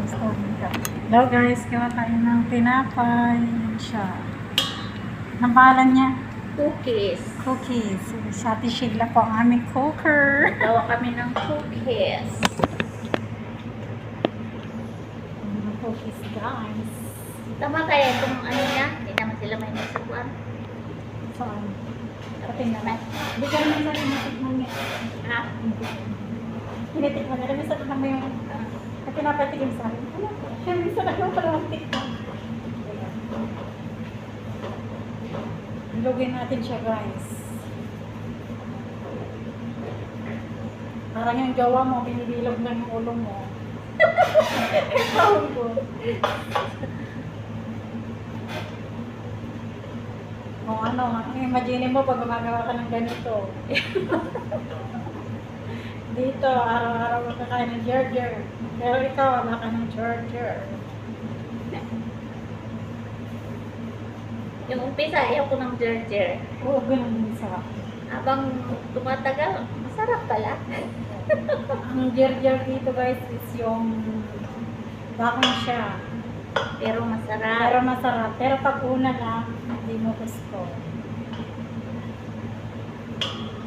Hello guys, gawa tayo ng tinapay. Yan siya. Ang pangalan niya? Cookies. Cookies. Si Ate Sheila po ang aming cooker. Gawa kami ng cookies. Cookies guys. Tama kaya itong ano niya? Hindi naman sila may nasukuan. Saan? Patingnan na. Hindi ka naman sa tinatikman niya. Ha? Tinitikman niya. Minsan naman mo yung pinapatikim sa akin. Ano po? Minsan naman pala magtikman. Ilugin natin siya guys. Parang yung jowa mo, binibilog lang yung ulo mo. Ikaw ko. O ano, imagine mo pag gumagawa ka ng ganito. Dito, araw-araw ka kakain ng burger. Pero ikaw, wala ka ng burger. Yung umpisa, ayaw ko ng gerger. Oo, ganun din sa Habang tumatagal, masarap pala. ang burger dito guys is yung bakong siya. Pero masarap. Pero masarap. Pero pag una lang, hindi mo gusto.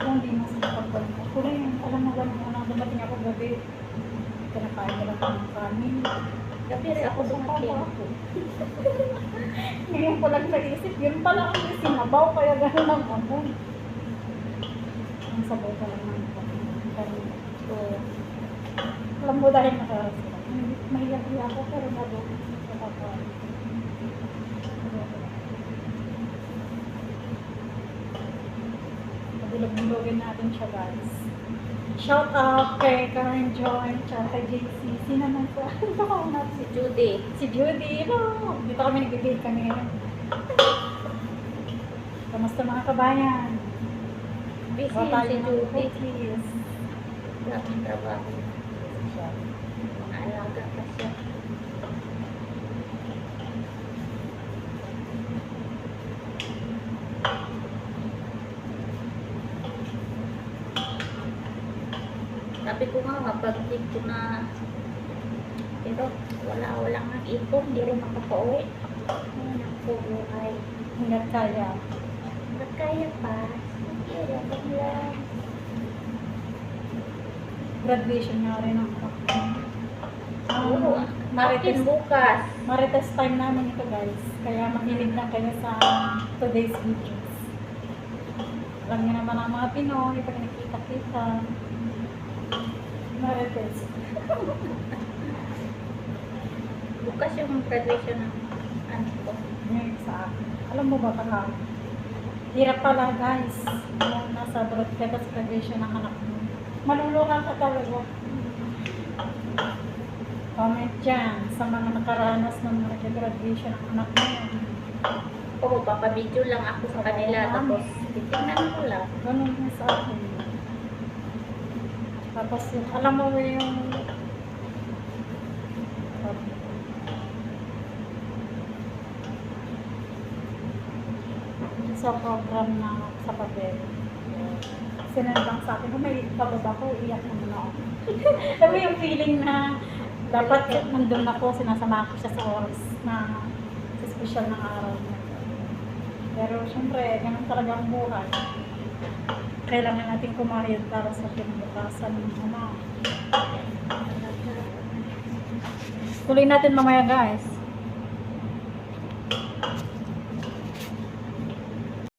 Kung hindi mo sa pagpag mo. Kung alam mo ganun, unang dumating ako gabi, kinakain mo lang ng kanin. Gabi rin ako dumating. Ngayon ko lang naisip, yun pala ang sinabaw, kaya gano'n ang amoy. Ang sabaw ka lang ng kanin. So, alam mo dahil nakarasira. Mahiyak-hiyak ako, pero nabok. Bilog-bilogin natin siya guys. Shout out kay Karen Joy, tsaka kay JC. Sino naman po? Baka natin Si Judy. si Judy. Hello! Dito kami nag-date kami ngayon. Kamusta mga kabayan? Busy Gawa tayo si ng Judy. cookies. Wala akong trabaho. Mga alaga pa siya. Sabi ko nga, mapag-tip ko na, pero wala nga ipon, hindi rin makapauwi. Ay, naku, buhay. Hanggat kaya. Ba't kaya pa? Sige, labang lang. Graduation nga rin ang Oo, akin bukas. Marites time namin ito guys. Kaya makinig lang kayo sa today's videos. Alam niyo naman ang mga Pinoy, pag nakita-kita. Marites. Bukas yung graduation ng ano ko. Ngayon sa akin. Alam mo ba pala? Hirap pala guys. Yung nasa broadcast sa graduation ng anak mo. Malulukan ka talaga. Comment dyan sa mga nakaranas ng mga graduation ng anak mo. Oo, papabidyo lang ako sa kanila. Tapos, titignan ko lang. Ganun din sa akin. Tapos yung, alam mo yung sa program na sa papel. Sinanbang sa akin, kung may pababa ko, iyak naman ako. Alam mo yung feeling na dapat nandun ako, sinasama ko siya sa oras na sa special na araw niya. Pero syempre, ganun talaga ang buhay. Kailangan natin kumayod para sa kinabukasan ng ano. Tuloy natin mamaya guys.